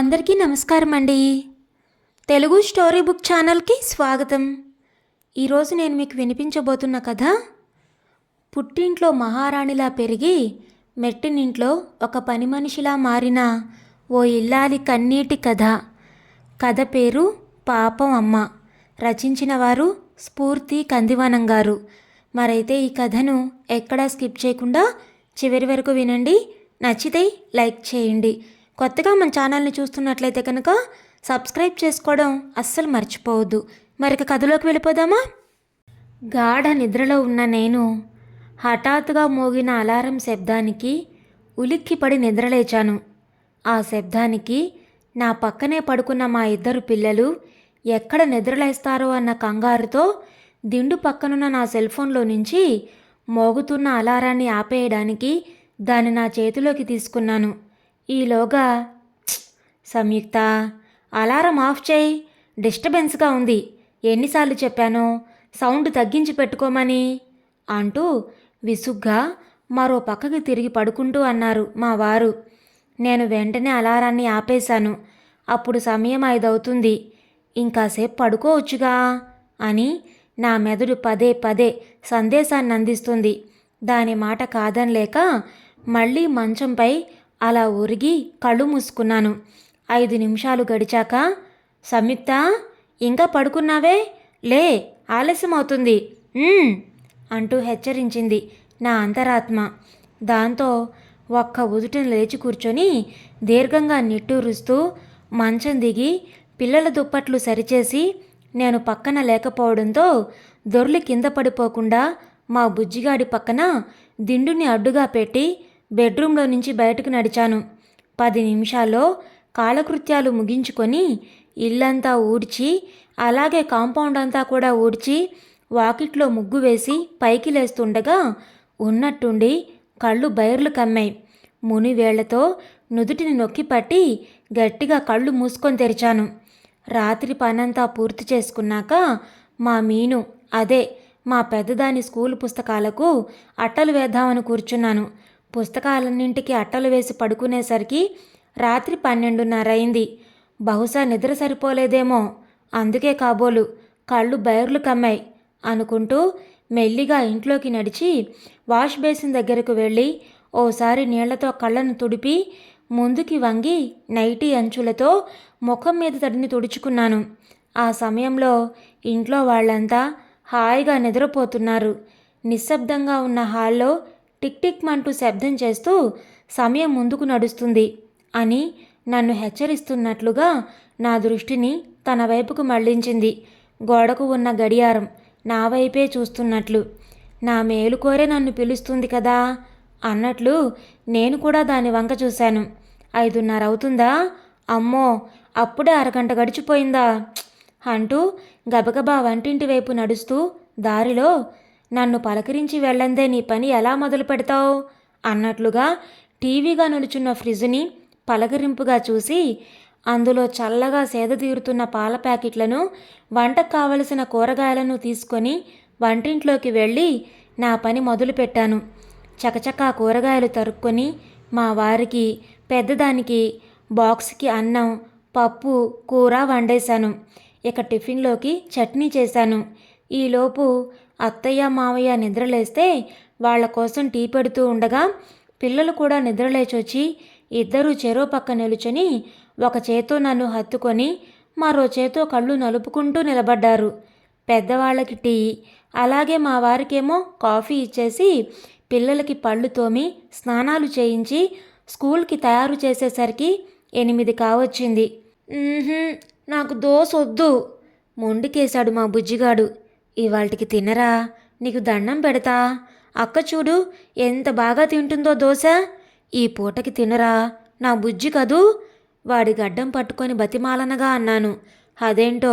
అందరికీ నమస్కారం అండి. తెలుగు స్టోరీ బుక్ ఛానల్కి స్వాగతం. ఈరోజు నేను మీకు వినిపించబోతున్న కథ పుట్టింట్లో మహారాణిలా పెరిగి మెట్టినింట్లో ఒక పని మనిషిలా మారిన ఓ ఇల్లాలి కన్నీటి కథ. కథ పేరు పాపం అమ్మ. రచించిన వారు స్ఫూర్తి కందివనం గారు. మరైతే ఈ కథను ఎక్కడా స్కిప్ చేయకుండా చివరి వరకు వినండి. నచ్చితే లైక్ చేయండి. కొత్తగా మన ఛానల్ని చూస్తున్నట్లయితే కనుక సబ్స్క్రైబ్ చేసుకోవడం అస్సలు మర్చిపోవద్దు. మరిక కథలోకి వెళ్ళిపోదామా? గాఢ నిద్రలో ఉన్న నేను హఠాత్తుగా మోగిన అలారం శబ్దానికి ఉలిక్కిపడి నిద్రలేచాను. ఆ శబ్దానికి నా పక్కనే పడుకున్న మా ఇద్దరు పిల్లలు ఎక్కడ నిద్రలేస్తారో అన్న కంగారుతో దిండు పక్కనున్న నా సెల్ఫోన్లో నుంచి మోగుతున్న అలారాన్ని ఆపేయడానికి దాన్ని నా చేతిలోకి తీసుకున్నాను. ఈలోగా సంయుక్త, అలారం ఆఫ్ చేయి, డిస్టర్బెన్స్గా ఉంది, ఎన్నిసార్లు చెప్పానో సౌండ్ తగ్గించి పెట్టుకోమని అంటూ విసుగ్గా మరో పక్కకి తిరిగి పడుకుంటూ అన్నారు మా వారు. నేను వెంటనే అలారాన్ని ఆపేశాను. అప్పుడు సమయం 5 అవుతుంది, ఇంకాసేపు పడుకోవచ్చుగా అని నా మెదడు పదే పదే సందేశాన్ని అందిస్తుంది. దాని మాట కాదనలేక మళ్ళీ మంచంపై అలా ఒరిగి కళ్ళు మూసుకున్నాను. 5 నిమిషాలు గడిచాక, సంయుక్త, ఇంకా పడుకున్నావే, లే, ఆలస్యం అవుతుంది అంటూ హెచ్చరించింది నా అంతరాత్మ. దాంతో ఒక్క ఉదుటిని లేచి కూర్చొని దీర్ఘంగా నిట్టూరుస్తూ మంచం దిగి పిల్లల దుప్పట్లు సరిచేసి నేను పక్కన లేకపోవడంతో దొర్లి కింద పడిపోకుండా మా బుజ్జిగాడి పక్కన దిండుని అడ్డుగా పెట్టి బెడ్రూమ్లో నుంచి బయటకు నడిచాను. 10 నిమిషాల్లో కాలకృత్యాలు ముగించుకొని ఇల్లంతా ఊడ్చి, అలాగే కాంపౌండ్ అంతా కూడా ఊడ్చి వాకిట్లో ముగ్గు వేసి పైకి లేస్తుండగా ఉన్నట్టుండి కళ్ళు బైర్లు కమ్మాయి. మునివేళ్లతో నుదుటిని నొక్కి పట్టి గట్టిగా కళ్ళు మూసుకొని తెరిచాను. రాత్రి పనంతా పూర్తి చేసుకున్నాక మా మీను, అదే మా పెద్దదాని స్కూలు పుస్తకాలకు అట్టలు వేద్దామని కూర్చున్నాను. పుస్తకాలన్నింటికి అట్టలు వేసి పడుకునేసరికి రాత్రి 12:30 అయింది. బహుశా నిద్ర సరిపోలేదేమో, అందుకే కాబోలు కళ్ళు బైర్లు కమ్మాయి అనుకుంటూ మెల్లిగా ఇంట్లోకి నడిచి వాష్ బేసిన్ దగ్గరకు వెళ్ళి ఓసారి నీళ్లతో కళ్ళను తుడిపి ముందుకి వంగి నైటీ అంచులతో ముఖం మీద తడిని తుడుచుకున్నాను. ఆ సమయంలో ఇంట్లో వాళ్ళంతా హాయిగా నిద్రపోతున్నారు. నిశ్శబ్దంగా ఉన్న హాల్లో టిక్ టిక్ మంటూ శబ్దం చేస్తూ సమయం ముందుకు నడుస్తుంది అని నన్ను హెచ్చరిస్తున్నట్లుగా నా దృష్టిని తన వైపుకు మళ్లించింది. గోడకు ఉన్న గడియారం నా వైపే చూస్తున్నట్లు, నా మేలుకోరే నన్ను పిలుస్తుంది కదా అన్నట్లు నేను కూడా దాని వంక చూశాను. 5:30 అవుతుందా? అమ్మో, అప్పుడే అరగంట గడిచిపోయిందా అంటూ గబగబా వంటింటి వైపు నడుస్తూ దారిలో, నన్ను పలకరించి వెళ్ళందే నీ పని ఎలా మొదలు పెడతావు అన్నట్లుగా టీవీగా నిలుచున్న ఫ్రిడ్జ్ని పలకరింపుగా చూసి అందులో చల్లగా సేద తీరుతున్న పాల ప్యాకెట్లను, వంటకు కావలసిన కూరగాయలను తీసుకొని వంటింట్లోకి వెళ్ళి నా పని మొదలుపెట్టాను. చకచకా కూరగాయలు తరుక్కొని మా వారికి, పెద్దదానికి బాక్స్కి అన్నం, పప్పు, కూర వండేశాను. ఇక టిఫిన్లోకి చట్నీ చేశాను. ఈలోపు అత్తయ్య మావయ్య నిద్రలేస్తే వాళ్ళ కోసం టీ పెడుతూ ఉండగా పిల్లలు కూడా నిద్రలేచొచ్చి ఇద్దరూ చెరో పక్క నిలుచొని ఒక చేతో నన్ను హత్తుకొని మరో చేతో కళ్ళు నలుపుకుంటూ నిలబడ్డారు. పెద్దవాళ్ళకి టీ, అలాగే మా వారికేమో కాఫీ ఇచ్చేసి పిల్లలకి పళ్ళు తోమి స్నానాలు చేయించి స్కూల్కి తయారు చేసేసరికి 8 కావచ్చింది. నాకు దోశ వద్దు మొండికేశాడు మా బుజ్జిగాడు. ఇవాళకి తినరా, నీకు దండం పెడతా, అక్క చూడు ఎంత బాగా తింటుందో దోశ, ఈ పూటకి తినరా నా బుజ్జి కదూ. వాడి గడ్డం పట్టుకొని బతిమాలనగా అన్నాను. అదేంటో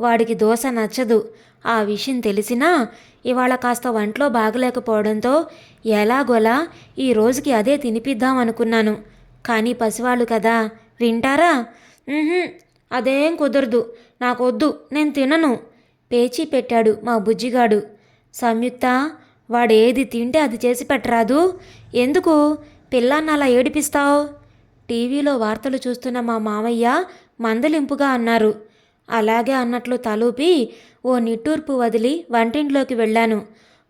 వాడికి దోశ నచ్చదు. ఆ విషయం తెలిసినా ఇవాళ కాస్త వంట్లో బాగలేకపోవడంతో ఎలాగోలా ఈ రోజుకి అదే తినిపిద్దామనుకున్నాను. కానీ పసివాళ్ళు కదా, వింటారా? అదేం కుదరదు, నాకొద్దు, నేను తినను పేచీ పెట్టాడు మా బుజ్జిగాడు. సంయుక్త, వాడేది తింటే అది చేసి పెట్టరాదు, ఎందుకు పిల్లాన్ని అలా ఏడిపిస్తావు? టీవీలో వార్తలు చూస్తున్న మా మామయ్య మందలింపుగా అన్నారు. అలాగే అన్నట్లు తలూపి ఓ నిట్టూర్పు వదిలి వంటింట్లోకి వెళ్ళాను.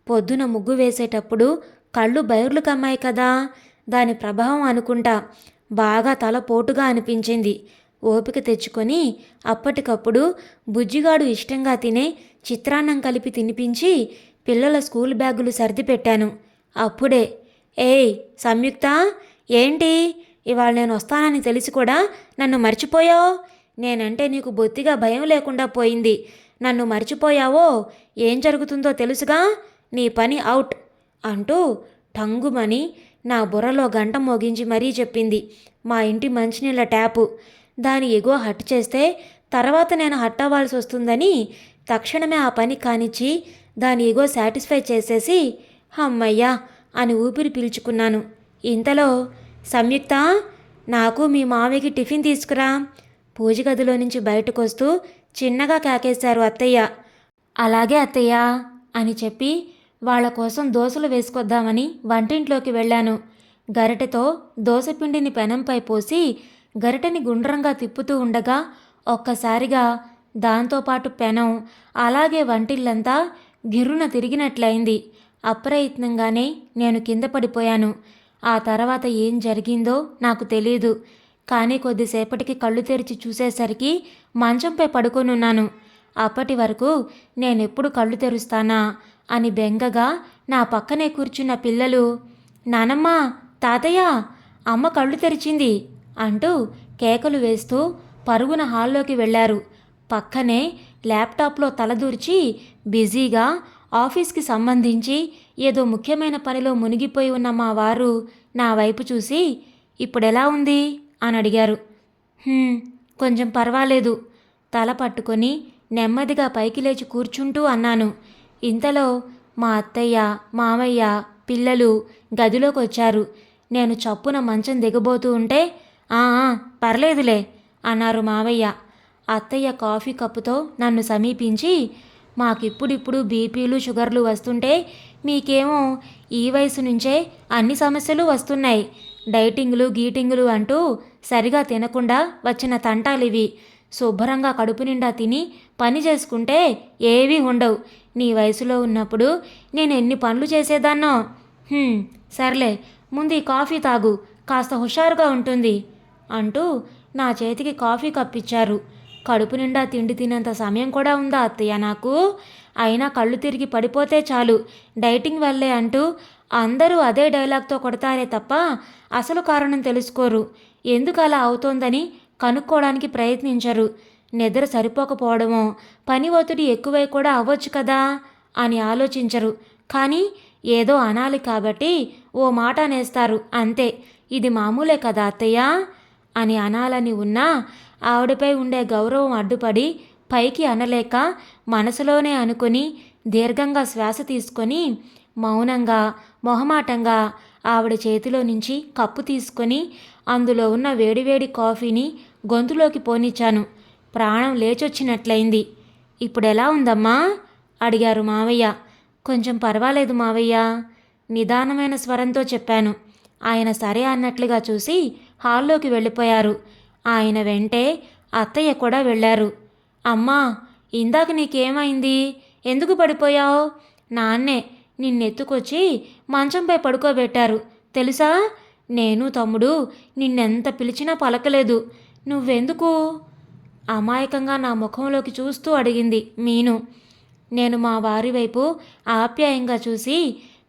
పొద్దున ముగ్గు వేసేటప్పుడు కళ్ళు బైర్లు కమ్మాయి కదా, దాని ప్రభావం అనుకుంటా. బాగా తల పోటుగా అనిపించింది. ఓపిక తెచ్చుకొని అప్పటికప్పుడు బుజ్జిగాడు ఇష్టంగా తినే చిత్రాన్నం కలిపి తినిపించి పిల్లల స్కూల్ బ్యాగులు సర్ది పెట్టాను. అప్పుడే, ఏయ్ సంయుక్త, ఏంటి ఇవాళ నేను వస్తానని తెలిసి కూడా నన్ను మర్చిపోయావు? నేనంటే నీకు బొత్తిగా భయం లేకుండా పోయింది. నన్ను మర్చిపోయావో ఏం జరుగుతుందో తెలుసుగా, నీ పని అవుట్ అంటూ టంగుమని నా బుర్రలో గంట మోగించి మరీ చెప్పింది. మా ఇంటి మంచినీళ్ళ ట్యాపు. దాని ఎగో హట్ చేస్తే తర్వాత నేను హట్ అవ్వాల్సి వస్తుందని తక్షణమే ఆ పని కానిచ్చి దాని ఎగో సాటిస్ఫై చేసేసి అమ్మయ్యా అని ఊపిరి పీల్చుకున్నాను. ఇంతలో, సంయుక్త, నాకు మీ మామయ్యకి టిఫిన్ తీసుకురా. పూజ గదిలో నుంచి బయటకొస్తూ చిన్నగా కేకేశారు అత్తయ్య. అలాగే అత్తయ్య అని చెప్పి వాళ్ళ కోసం దోశలు వేసుకొద్దామని వంటింట్లోకి వెళ్ళాను. గరిటెతో దోశపిండిని పెనంపై పోసి గరిటెని గుండ్రంగా తిప్పుతూ ఉండగా ఒక్కసారిగా దాంతోపాటు పెనం అలాగే వంటిల్లంతా గిర్రున తిరిగినట్లయింది. అప్రయత్నంగానే నేను కింద పడిపోయాను. ఆ తర్వాత ఏం జరిగిందో నాకు తెలీదు. కానీ కొద్దిసేపటికి కళ్ళు తెరిచి చూసేసరికి మంచంపై పడుకొనున్నాను. అప్పటి వరకు నేనెప్పుడు కళ్ళు తెరుస్తానా అని బెంగగా నా పక్కనే కూర్చున్న పిల్లలు, నానమ్మ, తాతయ్య, అమ్మ కళ్ళు తెరిచింది అంటూ కేకలు వేస్తూ పరుగున హాల్లోకి వెళ్ళారు. పక్కనే ల్యాప్టాప్లో తలదూర్చి బిజీగా ఆఫీస్కి సంబంధించి ఏదో ముఖ్యమైన పనిలో మునిగిపోయి ఉన్న మా వారు నా వైపు చూసి, ఇప్పుడెలా ఉంది అని అడిగారు. కొంచెం పర్వాలేదు తల పట్టుకొని నెమ్మదిగా పైకి లేచి కూర్చుంటూ అన్నాను. ఇంతలో మా అత్తయ్య, మామయ్య, పిల్లలు గదిలోకి వచ్చారు. నేను చప్పున మంచం దిగబోతూ ఉంటే, పర్లేదులే అన్నారు మావయ్య. అత్తయ్య కాఫీ కప్పుతో నన్ను సమీపించి, మాకిప్పుడిప్పుడు బీపీలు షుగర్లు వస్తుంటే మీకేమో ఈ వయసు నుంచే అన్ని సమస్యలు వస్తున్నాయి. డైటింగులు గీటింగులు అంటూ సరిగా తినకుండా వచ్చిన తంటాలివి. శుభ్రంగా కడుపు నిండా తిని పని చేసుకుంటే ఏవీ ఉండవు. నీ వయసులో ఉన్నప్పుడు నేను ఎన్ని పనులు చేసేదాన్నో. సర్లే, ముందు ఈ కాఫీ తాగు, కాస్త హుషారుగా ఉంటుంది అంటూ నా చేతికి కాఫీ కప్పిచ్చారు. కడుపు నిండా తిండి తినేంత సమయం కూడా ఉందా అత్తయ్య నాకు? అయినా కళ్ళు తిరిగి పడిపోతే చాలు డైటింగ్ వల్లే అంటూ అందరూ అదే డైలాగ్తో కొడతారే తప్ప అసలు కారణం తెలుసుకోరు. ఎందుకు అలా అవుతోందని కనుక్కోవడానికి ప్రయత్నించరు. నిద్ర సరిపోకపోవడమో, పని ఒత్తిడి ఎక్కువై కూడా అవ్వచ్చు కదా అని ఆలోచించరు. కానీ ఏదో అనాలి కాబట్టి ఓ మాట అనేస్తారు అంతే. ఇది మామూలే కదా అత్తయ్య అని అనాలని ఉన్నా ఆవిడపై ఉండే గౌరవం అడ్డుపడి పైకి అనలేక మనసులోనే అనుకుని దీర్ఘంగా శ్వాస తీసుకొని మౌనంగా మొహమాటంగా ఆవిడ చేతిలో నుంచి కప్పు తీసుకొని అందులో ఉన్న వేడివేడి కాఫీని గొంతులోకి పోనిచ్చాను. ప్రాణం లేచొచ్చినట్లయింది. ఇప్పుడెలా ఉందమ్మా అడిగారు మావయ్య. కొంచెం పర్వాలేదు మావయ్య నిదానమైన స్వరంతో చెప్పాను. ఆయన సరే అన్నట్లుగా చూసి హాల్లోకి వెళ్ళిపోయారు. ఆయన వెంటే అత్తయ్య కూడా వెళ్ళారు. అమ్మా, ఇందాక నీకేమైంది? ఎందుకు పడిపోయావు? నాన్నే నిన్నెత్తుకొచ్చి మంచంపై పడుకోబెట్టారు తెలుసా? నేను తమ్ముడు నిన్నెంత పిలిచినా పలకలేదు. నువ్వెందుకు? అమాయకంగా నా ముఖంలోకి చూస్తూ అడిగింది మీను. నేను మా వారి వైపు ఆప్యాయంగా చూసి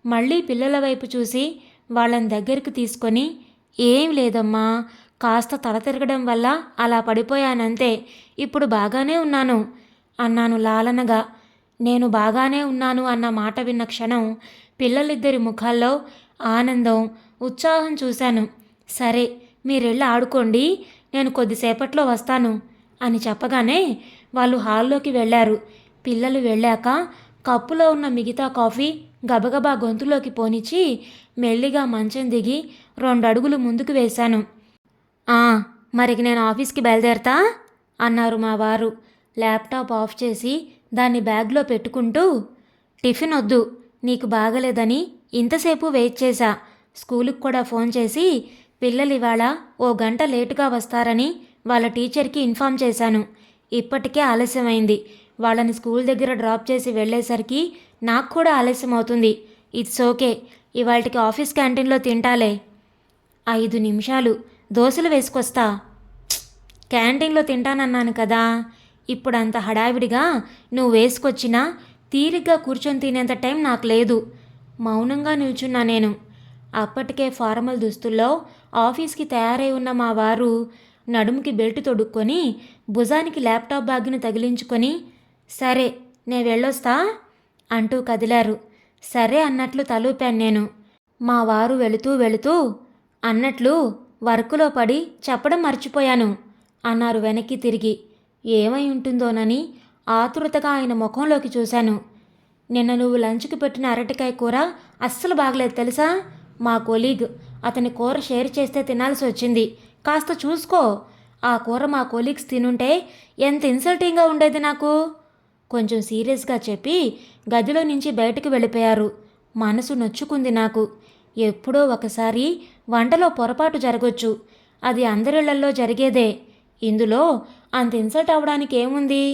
మళ్ళీ పిల్లల వైపు చూసి వాళ్ళని దగ్గరికి తీసుకొని, ఏం లేదమ్మా, కాస్త తల తిరగడం వల్ల అలా పడిపోయానంతే, ఇప్పుడు బాగానే ఉన్నాను అన్నాను లాలనగా. నేను బాగానే ఉన్నాను అన్న మాట విన్న క్షణం పిల్లలిద్దరి ముఖాల్లో ఆనందం, ఉత్సాహం చూశాను. సరే, మీరెళ్ళి ఆడుకోండి, నేను కొద్దిసేపట్లో వస్తాను అని చెప్పగానే వాళ్ళు హాల్లోకి వెళ్ళారు. పిల్లలు వెళ్ళాక కప్పులో ఉన్న మిగతా కాఫీ గబగబా గొంతులోకి పోనిచ్చి మెల్లిగా మంచం దిగి 2 అడుగులు ముందుకు వేశాను. మరికి నేను ఆఫీస్కి బయలుదేరతా అన్నారు మా వారు. ల్యాప్టాప్ ఆఫ్ చేసి దాన్ని బ్యాగ్లో పెట్టుకుంటూ, టిఫిన్ వద్దు, నీకు బాగలేదని ఇంతసేపు వెయిట్ చేశా. స్కూలుకి కూడా ఫోన్ చేసి పిల్లలు ఇవాళ ఓ గంట లేటుగా వస్తారని వాళ్ళ టీచర్కి ఇన్ఫామ్ చేశాను. ఇప్పటికే ఆలస్యమైంది. వాళ్ళని స్కూల్ దగ్గర డ్రాప్ చేసి వెళ్ళేసరికి నాకు కూడా ఆలస్యం అవుతుంది. ఇట్స్ ఓకే, ఇవాళకి ఆఫీస్ క్యాంటీన్లో తింటాలే. 5 నిమిషాలు, దోశలు వేసుకొస్తా. క్యాంటీన్లో తింటానన్నాను కదా. ఇప్పుడంత హడావిడిగా నువ్వు వేసుకొచ్చినా తీరిగ్గా కూర్చొని తినేంత టైం నాకు లేదు. మౌనంగా నిల్చున్నా నేను. అప్పటికే ఫార్మల్ దుస్తుల్లో ఆఫీస్కి తయారై ఉన్న మా వారు నడుముకి బెల్ట్ తొడుక్కొని భుజానికి ల్యాప్టాప్ బ్యాగ్ను తగిలించుకొని, సరే నే వెళ్ళొస్తా అంటూ కదిలారు. సరే అన్నట్లు తలూపాను నేను. మా వారు వెళుతూ అన్నట్లు వర్కులో పడి చెప్పడం మర్చిపోయాను అన్నారు వెనక్కి తిరిగి. ఏమై ఉంటుందోనని ఆతృతగా ఆయన ముఖంలోకి చూశాను. నిన్న నువ్వు లంచ్కి పెట్టిన అరటికాయ కూర అస్సలు బాగలేదు తెలుసా. మా కొలీగ్ అతని కూర షేర్ చేస్తే తినాల్సి వచ్చింది. కాస్త చూసుకో. ఆ కూర మా కొలీగ్స్ తినుంటే ఎంత ఇన్సల్టింగ్గా ఉండేది నాకు. కొంచెం సీరియస్గా చెప్పి గదిలో నుంచి బయటకు వెళ్ళిపోయారు. మనసు నొచ్చుకుంది నాకు. ఎప్పుడో ఒకసారి వంటలో పొరపాటు జరగొచ్చు, అది అందరిళ్లల్లో జరిగేదే. ఇందులో అంత ఇన్సల్ట్ అవ్వడానికి ఏముంది?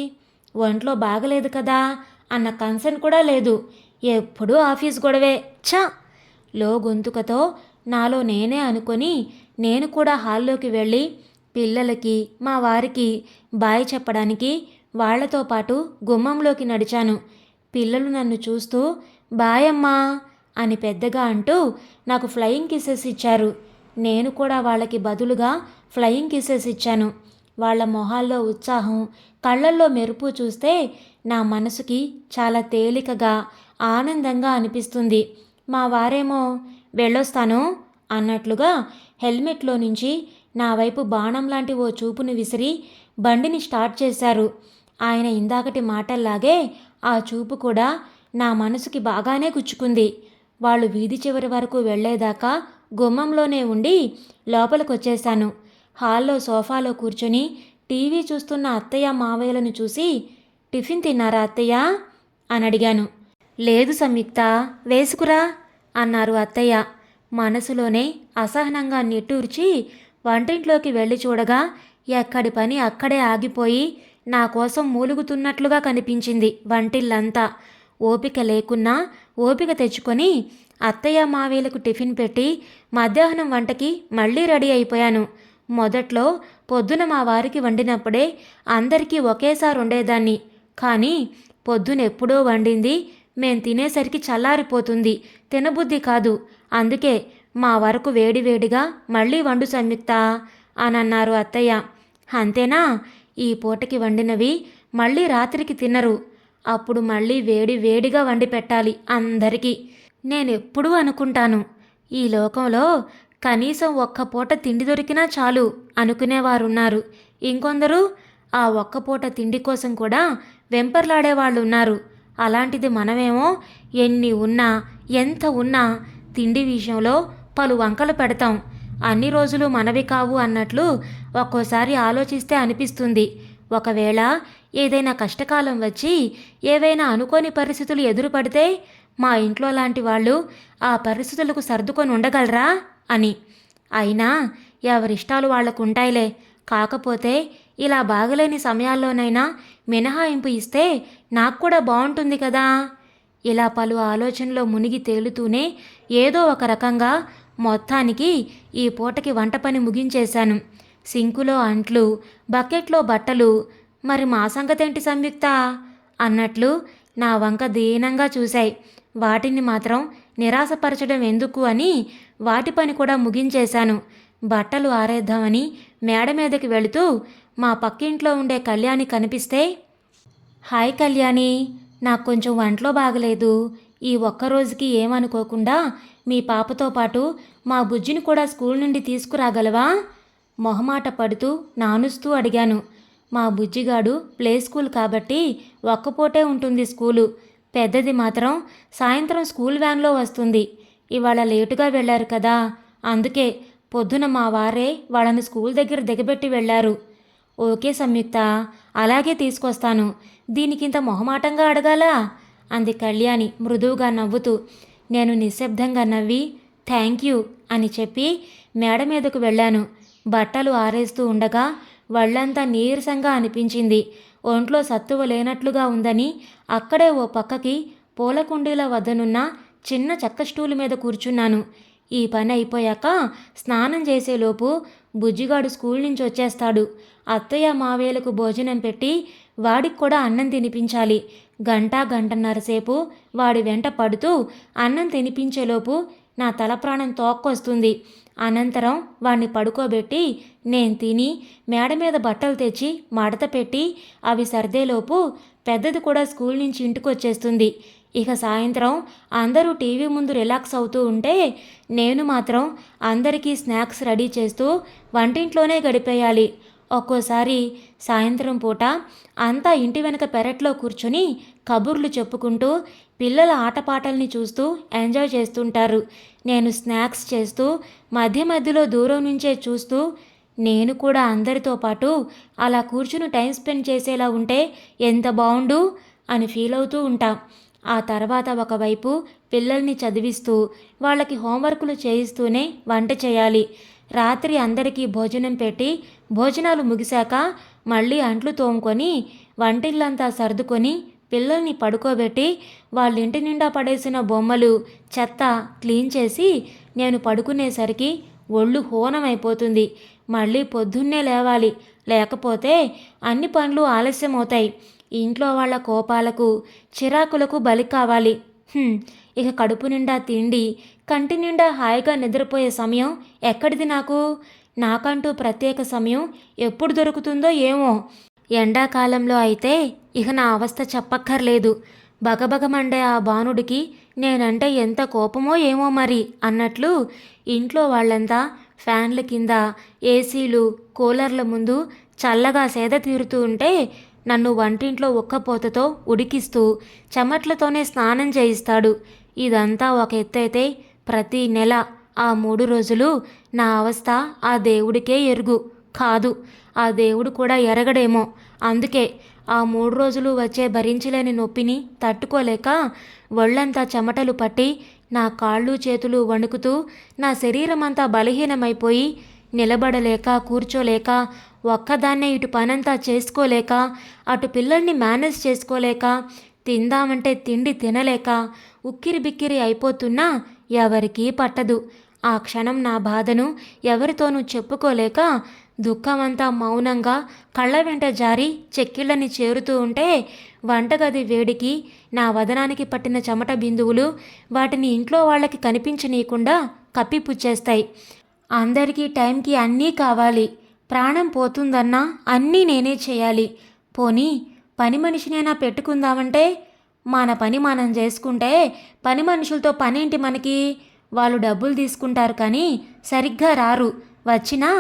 ఒంట్లో బాగలేదు కదా అన్న కన్సర్న్ కూడా లేదు. ఎప్పుడూ ఆఫీస్ గొడవే. ఛా! లో గొంతుకతో నాలో నేనే అనుకొని నేను కూడా హాల్లోకి వెళ్ళి పిల్లలకి మా వారికి బాయ్ చెప్పడానికి వాళ్లతో పాటు గుమ్మంలోకి నడిచాను. పిల్లలు నన్ను చూస్తూ బాయ్ అమ్మా అని పెద్దగా అంటూ నాకు ఫ్లయింగ్ కిసెస్ ఇచ్చారు. నేను కూడా వాళ్ళకి బదులుగా ఫ్లయింగ్ కిసెస్ ఇచ్చాను. వాళ్ళ మొహాల్లో ఉత్సాహం, కళ్ళల్లో మెరుపు చూస్తే నా మనసుకి చాలా తేలికగా ఆనందంగా అనిపిస్తుంది. మా వారేమో వెళ్ళొస్తాను అన్నట్లుగా హెల్మెట్లో నుంచి నా వైపు బాణం లాంటి ఓ చూపును విసిరి బండిని స్టార్ట్ చేశారు. ఆయన ఇందాకటి మాటల్లాగే ఆ చూపు కూడా నా మనసుకి బాగానే గుచ్చుకుంది. వాళ్ళు వీధి చివరి వరకు వెళ్ళేదాకా గుమ్మంలోనే ఉండి లోపలికొచ్చేశాను. హాల్లో సోఫాలో కూర్చొని టీవీ చూస్తున్న అత్తయ్య మావయ్యలను చూసి, టిఫిన్ తిన్నారా అత్తయ్య అని అడిగాను. లేదు సంయుక్త, వేసుకురా అన్నారు అత్తయ్య. మనసులోనే అసహనంగా నిట్టూర్చి వంటింట్లోకి వెళ్ళి చూడగా ఎక్కడి పని అక్కడే ఆగిపోయి నా కోసం మూలుగుతున్నట్లుగా కనిపించింది వంటిల్లంతా. ఓపిక లేకున్నా ఓపిక తెచ్చుకొని అత్తయ్య మావేలకు టిఫిన్ పెట్టి మధ్యాహ్నం వంటకి మళ్ళీ రెడీ అయిపోయాను. మొదట్లో పొద్దున మా వారికి వండినప్పుడే అందరికీ ఒకేసారి వండేదాన్ని. కానీ పొద్దునెప్పుడో వండింది మేం తినేసరికి చల్లారిపోతుంది, తినబుద్ధి కాదు. అందుకే మా వరకు వేడివేడిగా మళ్ళీ వండు సంయుక్త అని అన్నారు అత్తయ్య. అంతేనా? ఈ పూటకి వండినవి మళ్ళీ రాత్రికి తినరు. అప్పుడు మళ్ళీ వేడి వేడిగా వండి పెట్టాలి అందరికీ. నేనెప్పుడూ అనుకుంటాను, ఈ లోకంలో కనీసం ఒక్క పూట తిండి దొరికినా చాలు అనుకునేవారున్నారు. ఇంకొందరు ఆ ఒక్క పూట తిండి కోసం కూడా వెంపర్లాడేవాళ్ళు ఉన్నారు. అలాంటిది మనమేమో ఎన్ని ఉన్నా ఎంత ఉన్నా తిండి విషయంలో పలు వంకలు పెడతాం. అన్ని రోజులు మనవి కావు అన్నట్లు ఒక్కోసారి ఆలోచిస్తే అనిపిస్తుంది. ఒకవేళ ఏదైనా కష్టకాలం వచ్చి ఏవైనా అనుకోని పరిస్థితులు ఎదురుపడితే మా ఇంట్లో లాంటి వాళ్ళు ఆ పరిస్థితులకు సర్దుకొని ఉండగలరా అని. అయినా ఎవరిష్టాలు వాళ్లకు ఉంటాయిలే. కాకపోతే ఇలా బాగలేని సమయాల్లోనైనా మినహాయింపు ఇస్తే నాకు కూడా బాగుంటుంది కదా. ఇలా పలు ఆలోచనలో మునిగి తేలుతూనే ఏదో ఒక రకంగా మొత్తానికి ఈ పూటకి వంట పని ముగించేశాను. సింకులో అంట్లు, బకెట్లో బట్టలు. మరి మా సంగతేంటి సంయుక్త అన్నట్లు నా వంక దీనంగా చూశాయి. వాటిని మాత్రం నిరాశపరచడం ఎందుకు అని వాటి పని కూడా ముగించేశాను. బట్టలు ఆరేద్దామని మేడ మీదకి వెళుతూ మా పక్కింట్లో ఉండే కళ్యాణి కనిపిస్తే, హాయ్ కళ్యాణి, నాకు కొంచెం వంటలో బాగలేదు. ఈ ఒక్కరోజుకి ఏమనుకోకుండా మీ పాపతో పాటు మా బుజ్జిని కూడా స్కూల్ నుండి తీసుకురాగలవా? మొహమాట పడుతూ నానుస్తూ అడిగాను. మా బుజ్జిగాడు ప్లే స్కూల్ కాబట్టి ఒక్కపూటే ఉంటుంది స్కూలు. పెద్దది మాత్రం సాయంత్రం స్కూల్ వ్యాన్లో వస్తుంది. ఇవాళ లేటుగా వెళ్ళారు కదా, అందుకే పొద్దున మా వారే వాళ్ళని స్కూల్ దగ్గర దిగబెట్టి వెళ్ళారు. ఓకే సంయుక్త, అలాగే తీసుకొస్తాను. దీనికింత మొహమాటంగా అడగాలా అంది కళ్యాణి మృదువుగా నవ్వుతూ. నేను నిశ్శబ్దంగా నవ్వి థ్యాంక్ యూ అని చెప్పి మేడ మీదకు వెళ్ళాను. బట్టలు ఆరేస్తూ ఉండగా వళ్ళంతా నీరసంగా అనిపించింది. ఒంట్లో సత్తువ లేనట్లుగా ఉందని అక్కడే ఓ పక్కకి పూల కుండీల వద్దనున్న చిన్న చెక్క స్టూలు మీద కూర్చున్నాను. ఈ పని అయిపోయాక స్నానం చేసేలోపు బుజ్జిగాడు స్కూల్ నుంచి వచ్చేస్తాడు. అత్తయ్య మావేలకు భోజనం పెట్టి వాడికి కూడా అన్నం తినిపించాలి. గంటన్నర సేపు వాడి వెంట పడుతూ అన్నం తినిపించేలోపు నా తల ప్రాణం తోక్కొస్తుంది. అనంతరం వాణ్ణి పడుకోబెట్టి నేను తిని మేడ మీద బట్టలు తెచ్చి మడత పెట్టి అవి సర్దేలోపు పెద్దది కూడా స్కూల్ నుంచి ఇంటికి వచ్చేస్తుంది. ఇక సాయంత్రం అందరూ టీవీ ముందు రిలాక్స్ అవుతూ ఉంటే నేను మాత్రం అందరికీ స్నాక్స్ రెడీ చేస్తూ వంటింట్లోనే గడిపేయాలి. ఒక్కోసారి సాయంత్రం పూట అంతా ఇంటి వెనక పెరట్లో కూర్చొని కబుర్లు చెప్పుకుంటూ పిల్లల ఆటపాటల్ని చూస్తూ ఎంజాయ్ చేస్తుంటారు. నేను స్నాక్స్ చేస్తూ మధ్య మధ్యలో దూరం నుంచే చూస్తూ నేను కూడా అందరితో పాటు అలా కూర్చుని టైం స్పెండ్ చేసేలా ఉంటే ఎంత బాగుండు అని ఫీల్ అవుతూ ఉంటాం. ఆ తర్వాత ఒకవైపు పిల్లల్ని చదివిస్తూ వాళ్ళకి హోంవర్కులు చేయిస్తూనే వంట చేయాలి. రాత్రి అందరికీ భోజనం పెట్టి భోజనాలు ముగిశాక మళ్ళీ అంట్లు తోముకొని వంటిల్లంతా సర్దుకొని పిల్లల్ని పడుకోబెట్టి వాళ్ళ ఇంటి నిండా పడేసిన బొమ్మలు చెత్త క్లీన్ చేసి నేను పడుకునేసరికి ఒళ్ళు హోనమైపోతుంది. మళ్ళీ పొద్దున్నే లేవాలి, లేకపోతే అన్ని పనులు ఆలస్యం అవుతాయి. ఇంట్లో వాళ్ళ కోపాలకు చిరాకులకు బలి కావాలి. ఇక కడుపు నిండా తిండి కంటి నిండా హాయిగా నిద్రపోయే సమయం ఎక్కడిది నాకు? నాకంటూ ప్రత్యేక సమయం ఎప్పుడు దొరుకుతుందో ఏమో. ఎండాకాలంలో అయితే ఇక నా అవస్థ చెప్పక్కర్లేదు. బగబగమండే ఆ బాణుడికి నేనంటే ఎంత కోపమో ఏమో మరి అన్నట్లు ఇంట్లో వాళ్ళంతా ఫ్యాన్ల కింద ఏసీలు కూలర్ల ముందు చల్లగా సేద తీరుతూ ఉంటే నన్ను వంటింట్లో ఉక్కపోతతో ఉడికిస్తూ చెమట్లతోనే స్నానం చేయిస్తాడు. ఇదంతా ఒక ఎత్తైతే ప్రతి నెల ఆ 3 రోజులు నా అవస్థ ఆ దేవుడికే ఎరుగు. కాదు, ఆ దేవుడు కూడా ఎరగడేమో. అందుకే ఆ 3 రోజులు వచ్చే భరించలేని నొప్పిని తట్టుకోలేక ఒళ్ళంతా చెమటలు పట్టి నా కాళ్ళు చేతులు వణుకుతూ నా శరీరమంతా బలహీనమైపోయి నిలబడలేక కూర్చోలేక ఒక్కదాన్నే ఇటు పనంతా చేసుకోలేక అటు పిల్లల్ని మేనేజ్ చేసుకోలేక తిందామంటే తిండి తినలేక ఉక్కిరి బిక్కిరి అయిపోతున్నా ఎవరికీ పట్టదు. ఆ క్షణం నా బాధను ఎవరితోనూ చెప్పుకోలేక దుఃఖమంతా మౌనంగా కళ్ళ వెంట జారి చెక్కిళ్ళని చేరుతూ ఉంటే వంటగది వేడికి నా వదనానికి పట్టిన చెమట బిందువులు వాటిని ఇంట్లో వాళ్ళకి కనిపించనీయకుండా కప్పిపుచ్చేస్తాయి. అందరికీ టైంకి అన్నీ కావాలి. ప్రాణం పోతుందన్నా అన్నీ నేనే చేయాలి. పోనీ పని మనిషినైనా పెట్టుకుందామంటే మన పని మనం చేసుకుంటే పని మనుషులతో పనేంటి మనకి? వాళ్ళు డబ్బులు తీసుకుంటారు కానీ సరిగ్గా రారు. వచ్చినా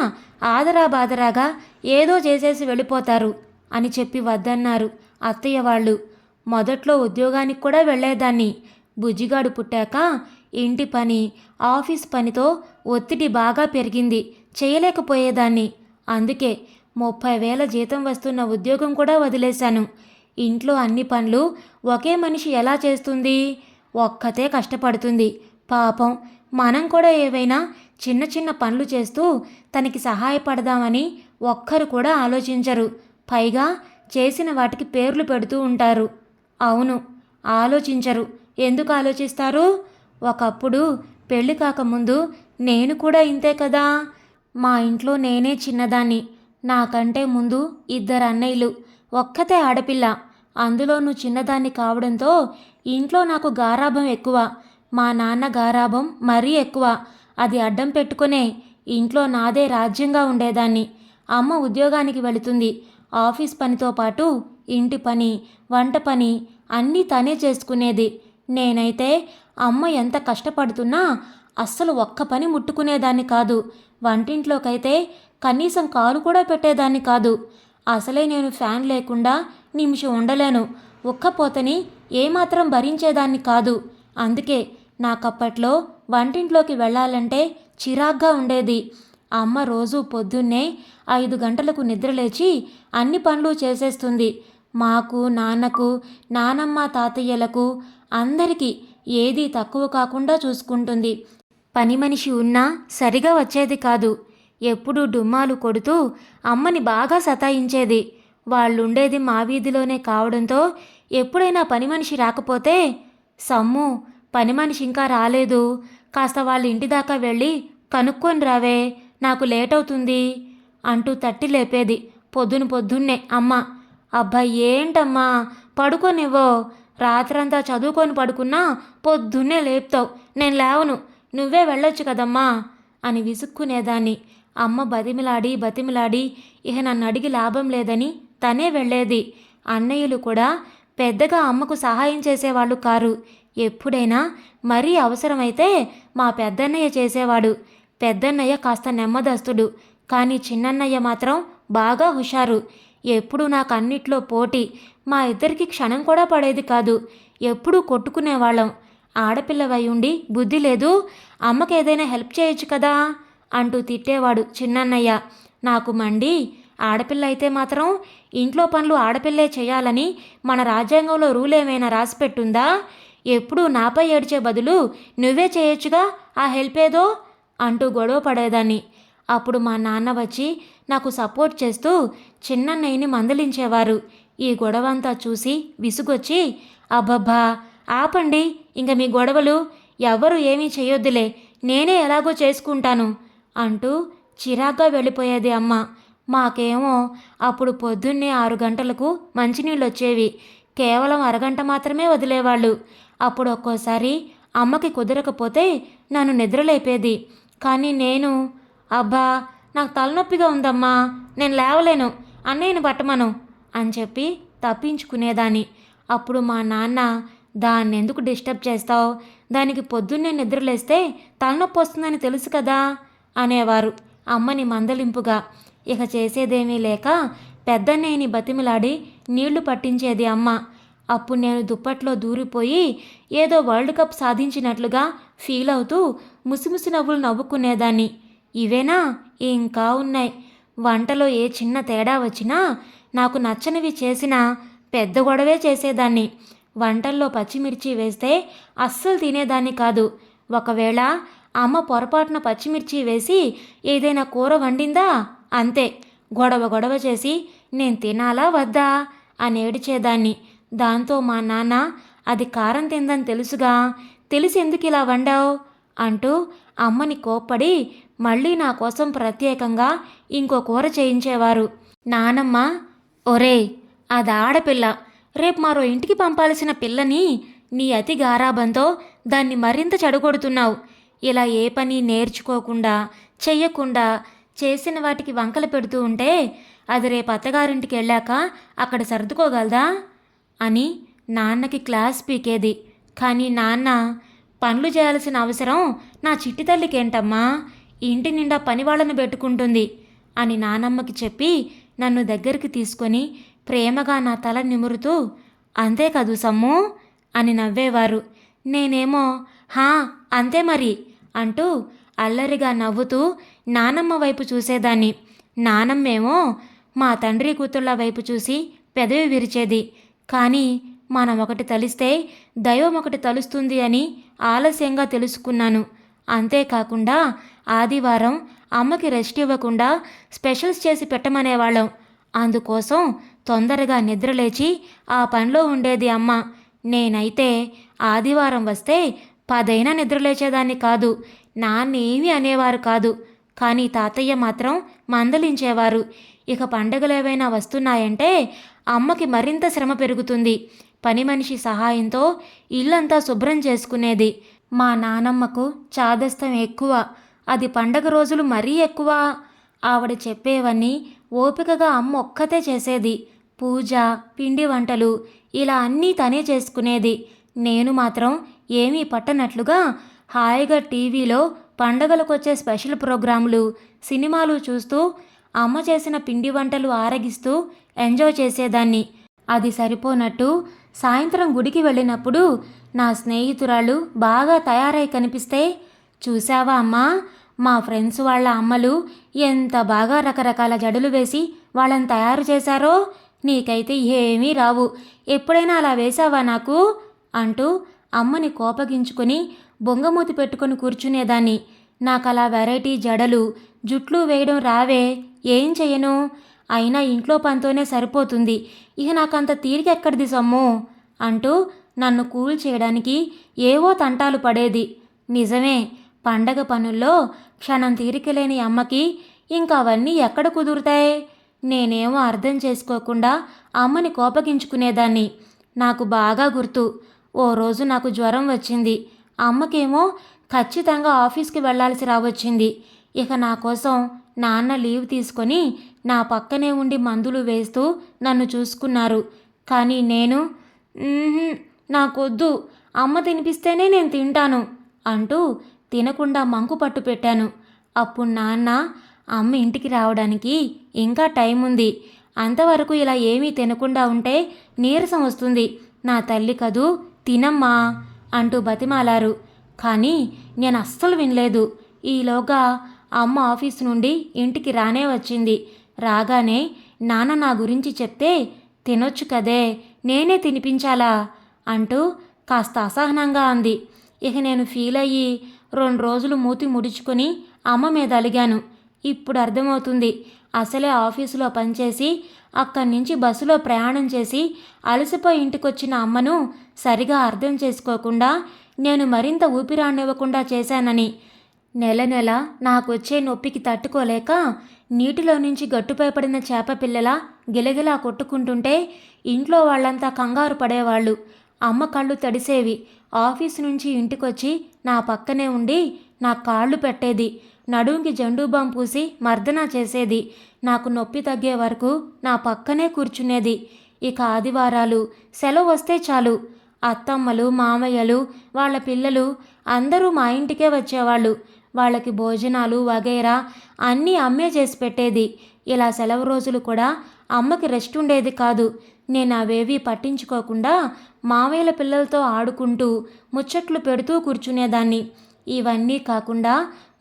ఆదరా బాదరాగా ఏదో చేసేసి వెళ్ళిపోతారు అని చెప్పి వద్దన్నారు అత్తయ్య వాళ్ళు. మొదట్లో ఉద్యోగానికి కూడా వెళ్ళేదాన్ని. బుజ్జిగాడు పుట్టాక ఇంటి పని ఆఫీస్ పనితో ఒత్తిడి బాగా పెరిగింది. చేయలేకపోయేదాన్ని. అందుకే 30,000 జీతం వస్తున్న ఉద్యోగం కూడా వదిలేశాను. ఇంట్లో అన్ని పనులు ఒకే మనిషి ఎలా చేస్తుంది? ఒక్కతే కష్టపడుతుంది. పాపం మనం కూడా ఏవైనా చిన్న చిన్న పనులు చేస్తూ తనకి సహాయపడదామని ఒక్కరు కూడా ఆలోచించరు. పైగా చేసిన వాటికి పేర్లు పెడుతూ ఉంటారు. అవును, ఆలోచించరు. ఎందుకు ఆలోచిస్తారు? ఒకప్పుడు పెళ్ళి కాకముందు నేను కూడా ఇంతే కదా. మా ఇంట్లో నేనే చిన్నదాన్ని. నాకంటే ముందు 2 అన్నయ్యలు, ఒక్కతే ఆడపిల్ల. అందులోనూ చిన్నదాన్ని కావడంతో ఇంట్లో నాకు గారాబం ఎక్కువ. మా నాన్న గారాబం మరీ ఎక్కువ. అది అడ్డం పెట్టుకునే ఇంట్లో నాదే రాజ్యంగా ఉండేదాన్ని. అమ్మ ఉద్యోగానికి వెళుతుంది. ఆఫీస్ పనితో పాటు ఇంటి పని వంట పని అన్నీ తనే చేసుకునేది. నేనైతే అమ్మ ఎంత కష్టపడుతున్నా అస్సలు ఒక్క పని ముట్టుకునేదాన్ని కాదు. వంటింట్లోకైతే కనీసం కాలు కూడా పెట్టేదాన్ని కాదు. అసలే నేను ఫ్యాన్ లేకుండా నిమిషం ఉండలేను. ఉక్కపోతని ఏమాత్రం భరించేదాన్ని కాదు. అందుకే నాకప్పట్లో వంటింట్లోకి వెళ్ళాలంటే చిరాగ్గా ఉండేది. అమ్మ రోజు పొద్దున్నే 5 గంటలకు నిద్రలేచి అన్ని పనులు చేసేస్తుంది. మాకు నాన్నకు నానమ్మ తాతయ్యలకు అందరికీ ఏదీ తక్కువ కాకుండా చూసుకుంటుంది. పని మనిషి ఉన్నా సరిగా వచ్చేది కాదు. ఎప్పుడూ డుమ్మాలు కొడుతూ అమ్మని బాగా సతాయించేది. వాళ్ళుండేది మా వీధిలోనే కావడంతో ఎప్పుడైనా పని మనిషి రాకపోతే, సమ్ము, పని మనిషి ఇంకా రాలేదు, కాస్త వాళ్ళ ఇంటి దాకా వెళ్ళి కనుక్కొని రావే, నాకు లేట్ అవుతుంది అంటూ తట్టి లేపేది పొద్దున్నే అమ్మ. అబ్బా ఏంటమ్మా, పడుకోనివ్వో, రాత్రంతా చదువుకొని పడుకున్నా పొద్దున్నే లేపుతావు, నేను లేవను, నువ్వే వెళ్ళొచ్చు కదమ్మా అని విసుక్కునేదాన్ని. అమ్మ బతిమిలాడి ఇక నన్ను అడిగి లాభం లేదని తనే వెళ్ళేది. అన్నయ్యలు కూడా పెద్దగా అమ్మకు సహాయం చేసేవాళ్ళు కారు. ఎప్పుడైనా మరీ అవసరమైతే మా పెద్దన్నయ్య చేసేవాడు. పెద్దన్నయ్య కాస్త నెమ్మదస్తుడు, కానీ చిన్నన్నయ్య మాత్రం బాగా హుషారు. ఎప్పుడూ నాకు అన్నిట్లో పోటీ. మా ఇద్దరికి క్షణం కూడా పడేది కాదు. ఎప్పుడూ కొట్టుకునేవాళ్ళం. ఆడపిల్లవై ఉండి బుద్ధి లేదు, అమ్మకేదైనా హెల్ప్ చేయొచ్చు కదా అంటూ తిట్టేవాడు చిన్నన్నయ్య. నాకు మండి, ఆడపిల్ల అయితే మాత్రం ఇంట్లో పనులు ఆడపిల్లే చేయాలని మన రాజ్యాంగంలో రూల్ ఏమైనా రాసిపెట్టుందా? ఎప్పుడూ నాపై ఏడ్చే బదులు నువ్వే చేయొచ్చుగా ఆ హెల్ప్ ఏదో అంటూ గొడవ పడేదాన్ని. అప్పుడు మా నాన్న వచ్చి నాకు సపోర్ట్ చేస్తూ చిన్నన్నయ్యని మందలించేవారు. ఈ గొడవంతా చూసి విసుగొచ్చి, అబ్బబ్బా ఆపండి ఇంక మీ గొడవలు, ఎవరు ఏమీ చేయొద్దులే, నేనే ఎలాగో చేసుకుంటాను అంటూ చిరాగ్గా వెళ్ళిపోయేది అమ్మ. మాకేమో అప్పుడు పొద్దున్నే 6 గంటలకు మంచినీళ్ళు వచ్చేవి. కేవలం అరగంట మాత్రమే వదిలేవాళ్ళు. అప్పుడు ఒక్కోసారి అమ్మకి కుదరకపోతే నన్ను నిద్రలేపేది. కానీ నేను, అబ్బా నాకు తలనొప్పిగా ఉందమ్మా, నేను లేవలేను, అన్నయ్యను పట్టమను అని చెప్పి తప్పించుకునేదాన్ని. అప్పుడు మా నాన్న, దాన్నెందుకు డిస్టర్బ్ చేస్తావు, దానికి పొద్దున్నే నిద్రలేస్తే తలనొప్పి వస్తుందని తెలుసు కదా అనేవారు అమ్మని మందలింపుగా. ఇక చేసేదేమీ లేక పెద్దన్నయ్యని బతిమిలాడి నీళ్లు పట్టించేది అమ్మ. అప్పుడు నేను దుప్పట్లో దూరిపోయి ఏదో వరల్డ్ కప్ సాధించినట్లుగా ఫీల్ అవుతూ ముసిముసి నవ్వులు నవ్వుకునేదాన్ని. ఇవేనా? ఇంకా ఉన్నాయి. వంటలో ఏ చిన్న తేడా వచ్చినా, నాకు నచ్చనివి చేసినా పెద్ద గొడవే చేసేదాన్ని. వంటల్లో పచ్చిమిర్చి వేస్తే అస్సలు తినేదాన్ని కాదు. ఒకవేళ అమ్మ పొరపాటున పచ్చిమిర్చి వేసి ఏదైనా కూర వండిందా, అంతే, గొడవ చేసి నేను తినాలా వద్దా అని ఏడిచేదాన్ని. దాంతో మా నాన్న, అది కారం తిందని తెలుసుగా, తెలిసి ఎందుకు ఇలా వండావు అంటూ అమ్మని కోప్పడి మళ్ళీ నా కోసం ప్రత్యేకంగా ఇంకో కూర చేయించేవారు. నానమ్మ, ఒరేయ్, అది ఆడపిల్ల, రేపు మరో ఇంటికి పంపాల్సిన పిల్లని నీ అతి గారాబంతో దాన్ని మరింత చెడగొడుతున్నావు. ఇలా ఏ పని నేర్చుకోకుండా చెయ్యకుండా చేసిన వాటికి వంకలు పెడుతూ ఉంటే అది రేపు అత్తగారింటికి వెళ్ళాక అక్కడ సర్దుకోగలదా అని నాన్నకి క్లాస్ పీకేది. కానీ నాన్న, పనులు చేయాల్సిన అవసరం నా చిట్టి తల్లికేంటమ్మా, ఇంటి నిండా పని వాళ్ళను పెట్టుకుంటుంది అని నానమ్మకి చెప్పి నన్ను దగ్గరికి తీసుకొని ప్రేమగా నా తల నిమురుతూ, అంతే కదూ సమ్ము అని నవ్వేవారు. నేనేమో హా అంతే మరి అంటూ అల్లరిగా నవ్వుతూ నానమ్మ వైపు చూసేదాన్ని. నానమ్మేమో మా తండ్రి కూతుళ్ళ వైపు చూసి పెదవి విరిచేది. కానీ మనం ఒకటి తలిస్తే దైవం ఒకటి తలుస్తుంది అని ఆలస్యంగా తెలుసుకున్నాను. అంతేకాకుండా ఆదివారం అమ్మకి రెస్ట్ ఇవ్వకుండా స్పెషల్స్ చేసి పెట్టమనేవాళ్ళం. అందుకోసం తొందరగా నిద్రలేచి ఆ పనిలో ఉండేది అమ్మ. నేనైతే ఆదివారం వస్తే 10 అయినా నిద్రలేచేదాన్ని కాదు. నాన్నేమీ అనేవారు కాదు, కానీ తాతయ్య మాత్రం మందలించేవారు. ఇక పండగలేవైనా వస్తున్నాయంటే అమ్మకి మరింత శ్రమ పెరుగుతుంది. పని మనిషి సహాయంతో ఇల్లంతా శుభ్రం చేసుకునేది. మా నానమ్మకు చాదస్తం ఎక్కువ, అది పండగ రోజులు మరీ ఎక్కువ. ఆవిడ చెప్పేవన్నీ ఓపికగా అమ్మ ఒక్కతే చేసేది. పూజ, పిండి వంటలు ఇలా అన్నీ తనే చేసుకునేది. నేను మాత్రం ఏమీ పట్టనట్లుగా హాయిగా టీవీలో పండగలకొచ్చే స్పెషల్ ప్రోగ్రాములు, సినిమాలు చూస్తూ అమ్మ చేసిన పిండి వంటలు ఆరగిస్తూ ఎంజాయ్ చేసేదాన్ని. అది సరిపోనట్టు సాయంత్రం గుడికి వెళ్ళినప్పుడు నా స్నేహితురాళ్ళు బాగా తయారై కనిపిస్తే, చూసావా అమ్మా, మా ఫ్రెండ్స్ వాళ్ళ అమ్మలు ఎంత బాగా రకరకాల జడలు వేసి వాళ్ళని తయారు చేశారో, నీకైతే ఏమీ రావు, ఎప్పుడైనా అలా వేశావా నాకు అంటూ అమ్మని కోపగించుకుని బొంగమూతి పెట్టుకొని కూర్చునేదాన్ని. నాకలా వెరైటీ జడలు జుట్లు వేయడం రావే, ఏం చెయ్యను? అయినా ఇంట్లో పనితోనే సరిపోతుంది, ఇక నాకంత తీరికెక్కడిది సొమ్ము అంటూ నన్ను కూల్ చేయడానికి ఏవో తంటాలు పడేది. నిజమే, పండగ పనుల్లో క్షణం తీరికలేని అమ్మకి ఇంకా అవన్నీ ఎక్కడ కుదురుతాయి? నేనేమో అర్థం చేసుకోకుండా అమ్మని కోపగించుకునేదాన్ని. నాకు బాగా గుర్తు, ఓ రోజు నాకు జ్వరం వచ్చింది. అమ్మకేమో ఖచ్చితంగా ఆఫీస్కి వెళ్లాల్సి రావచ్చింది. ఇక నా కోసం నాన్న లీవ్ తీసుకొని నా పక్కనే ఉండి మందులు వేస్తూ నన్ను చూసుకున్నారు. కానీ నేను నాకొద్దు, అమ్మ తినిపిస్తేనే నేను తింటాను అంటూ తినకుండా మంకు పట్టు పెట్టాను. అప్పుడు నాన్న, అమ్మ ఇంటికి రావడానికి ఇంకా టైం ఉంది, అంతవరకు ఇలా ఏమీ తినకుండా ఉంటే నీరసం వస్తుంది, నా తల్లి కదూ, తినమ్మా అంటూ బతిమాలారు. కానీ నేను అస్సలు వినలేదు. ఈలోగా అమ్మ ఆఫీస్ నుండి ఇంటికి రానే వచ్చింది. రాగానే నాన్న నా గురించి చెప్తే, తినొచ్చు కదే, నేనే తినిపించాలా అంటూ కాస్త అసహనంగా అంది. ఇక నేను ఫీల్ అయ్యి 2 రోజులు మూతి ముడుచుకొని అమ్మ మీద అలిగాను. ఇప్పుడు అర్థమవుతుంది, అసలే ఆఫీసులో పనిచేసి అక్కడి నుంచి బస్సులో ప్రయాణం చేసి అలసిపోయి ఇంటికొచ్చిన అమ్మను సరిగా అర్థం చేసుకోకుండా నేను మరింత ఊపిరాడనివ్వకుండా చేశానని. నెల నెల నాకొచ్చే నొప్పికి తట్టుకోలేక నీటిలో నుంచి గట్టుపై పడిన చేప పిల్లలా గిలగిలా కొట్టుకుంటుంటే ఇంట్లో వాళ్ళంతా కంగారు పడేవాళ్ళు. అమ్మ కళ్ళు తడిసేవి. ఆఫీసు నుంచి ఇంటికొచ్చి నా పక్కనే ఉండి నా కాళ్ళు పెట్టేది. నడుంకి జండూ బాం పూసి మర్దనా చేసేది. నాకు నొప్పి తగ్గే వరకు నా పక్కనే కూర్చునేది. ఇక ఆదివారాలు సెలవు వస్తే చాలు, అత్తమ్మలు, మామయ్యలు, వాళ్ళ పిల్లలు అందరూ మా ఇంటికే వచ్చేవాళ్ళు. వాళ్ళకి భోజనాలు వగైరా అన్నీ అమ్మే చేసి పెట్టేది. ఇలా సెలవు రోజులు కూడా అమ్మకి రెస్ట్ ఉండేది కాదు. నేను అవేవీ పట్టించుకోకుండా మామయ్యల పిల్లలతో ఆడుకుంటూ ముచ్చట్లు పెడుతూ కూర్చునేదాన్ని. ఇవన్నీ కాకుండా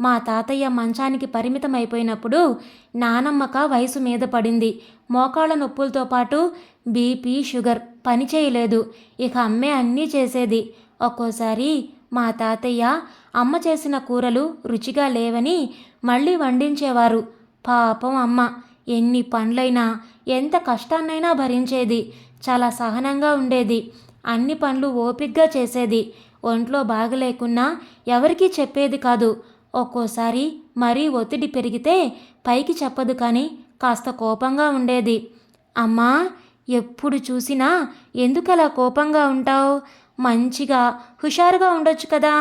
మా తాతయ్య మంచానికి పరిమితం అయిపోయినప్పుడు నానమ్మక వయసు మీద పడింది. మోకాళ్ళ నొప్పులతో పాటు బీపీ, షుగర్ పని చేయలేదు. ఇక అమ్మే అన్నీ చేసేది. ఒక్కోసారి మా తాతయ్య అమ్మ చేసిన కూరలు రుచిగా లేవని మళ్ళీ వండించేవారు. పాపం అమ్మ ఎన్ని పనులైనా ఎంత కష్టాన్నైనా భరించేది. చాలా సహనంగా ఉండేది. అన్ని పనులు ఓపిగ్గా చేసేది. ఒంట్లో బాగలేకున్నా ఎవరికీ చెప్పేది కాదు. ఒక్కోసారి మరీ ఒత్తిడి పెరిగితే పైకి చెప్పదు, కానీ కాస్త కోపంగా ఉండేది. అమ్మా, ఎప్పుడు చూసినా ఎందుకలా కోపంగా ఉంటావు? మంచిగా హుషారుగా ఉండొచ్చు కదా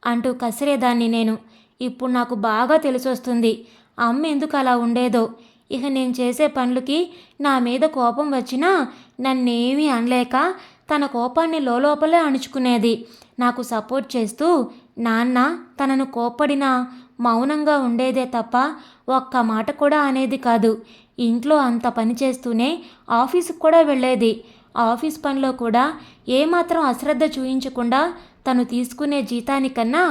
అంటూ కసిరేదాన్ని నేను. ఇప్పుడు నాకు బాగా తెలిసొస్తుంది అమ్మ ఎందుకు అలా ఉండేదో. ఇక నేను చేసే పనులకి నా మీద కోపం వచ్చినా నన్నేమీ అనలేక తన కోపాన్ని లోపలే అణుచుకునేది. నాకు సపోర్ట్ చేస్తూ నాన్న తనను కోప్పడినా మౌనంగా ఉండేదే తప్ప ఒక్క మాట కూడా అనేది కాదు. ఇంట్లో అంత పని చేస్తూనే ఆఫీసుకు కూడా వెళ్ళేది. ఆఫీస్ పనిలో కూడా ఏమాత్రం అశ్రద్ధ చూయించకుండా తను తీసుకునే జీతానికన్నా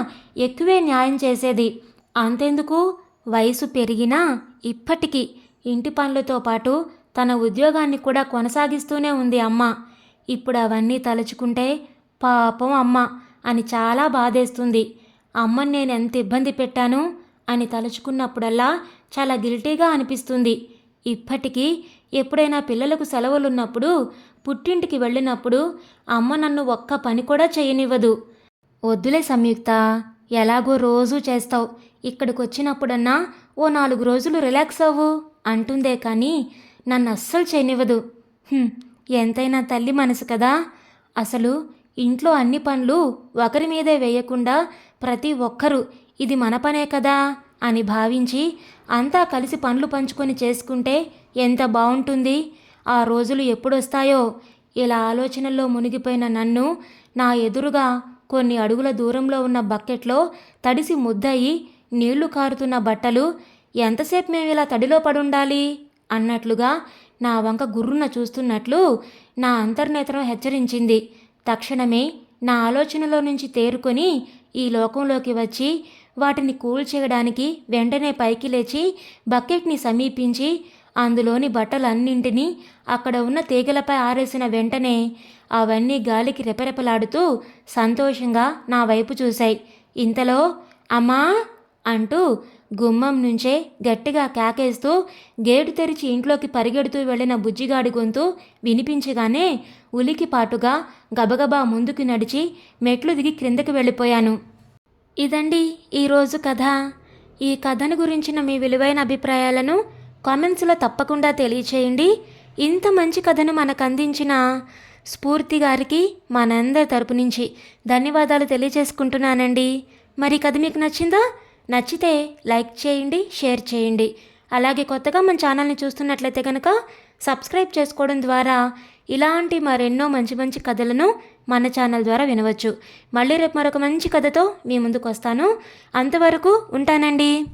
ఎక్కువే న్యాయం చేసేది. అంతెందుకు, వయసు పెరిగినా ఇప్పటికీ ఇంటి పనులతో పాటు తన ఉద్యోగాన్ని కూడా కొనసాగిస్తూనే ఉంది అమ్మ. ఇప్పుడు అవన్నీ తలుచుకుంటే పాపం అమ్మ అని చాలా బాధేస్తుంది. అమ్మని నేను ఎంత ఇబ్బంది పెట్టాను అని తలుచుకున్నప్పుడల్లా చాలా గిల్టీగా అనిపిస్తుంది. ఇప్పటికీ ఎప్పుడైనా పిల్లలకు సెలవులున్నప్పుడు పుట్టింటికి వెళ్ళినప్పుడు అమ్మ నన్ను ఒక్క పని కూడా చేయనివ్వదు. వద్దులే సంయుక్త, ఎలాగో రోజూ చేస్తావు, ఇక్కడికి వచ్చినప్పుడన్నా ఓ 4 రోజులు రిలాక్స్ అవ్వు అంటుందే కానీ నన్ను అస్సలు చేయనివ్వదు. ఎంతైనా తల్లి మనసు కదా. అసలు ఇంట్లో అన్ని పనులు ఒకరి మీదే వేయకుండా ప్రతి ఒక్కరూ ఇది మన పనే కదా అని భావించి అంతా కలిసి పనులు పంచుకొని చేసుకుంటే ఎంత బాగుంటుంది. ఆ రోజులు ఎప్పుడొస్తాయో. ఇలా ఆలోచనల్లో మునిగిపోయిన నన్ను నా ఎదురుగా కొన్ని అడుగుల దూరంలో ఉన్న బకెట్లో తడిసి ముద్దయి నీళ్లు కారుతున్న బట్టలు, ఎంతసేపు మేము ఇలా తడిలో పడుండాలి అన్నట్లుగా నా వంక గుర్రున చూస్తున్నట్లు నా అంతర్నేత్రం హెచ్చరించింది. తక్షణమే నా ఆలోచనలో నుంచి తేరుకొని ఈ లోకంలోకి వచ్చి వాటిని కూల్ చేయడానికి వెంటనే పైకి లేచి బకెట్ని సమీపించి అందులోని బట్టలన్నింటినీ అక్కడ ఉన్న తీగలపై ఆరేసిన వెంటనే అవన్నీ గాలికి రెపరెపలాడుతూ సంతోషంగా నా వైపు చూశాయి. ఇంతలో అమ్మా అంటూ గుమ్మం నుంచే గట్టిగా కేకేస్తూ గేటు తెరిచి ఇంట్లోకి పరిగెడుతూ వెళ్ళిన బుజ్జిగాడి గొంతు వినిపించగానే ఉలికిపాటుగా గబగబా ముందుకు నడిచి మెట్లు దిగి క్రిందకి వెళ్ళిపోయాను. ఇదండి ఈరోజు కథ. ఈ కథను గురించిన మీ విలువైన అభిప్రాయాలను కామెంట్స్లో తప్పకుండా తెలియచేయండి. ఇంత మంచి కథను మనకు అందించిన స్ఫూర్తి గారికి మనందరి తరపు నుంచి ధన్యవాదాలు తెలియజేసుకుంటున్నానండి. మరి కథ మీకు నచ్చిందా? నచ్చితే లైక్ చేయండి, షేర్ చేయండి. అలాగే కొత్తగా మన ఛానల్ని చూస్తున్నట్లయితే కనుక సబ్స్క్రైబ్ చేసుకోవడం ద్వారా ఇలాంటి మరెన్నో మంచి మంచి కథలను మన ఛానల్ ద్వారా వినవచ్చు. మళ్ళీ రేపు మరొక మంచి కథతో మీ ముందుకు వస్తాను. అంతవరకు ఉంటానండి.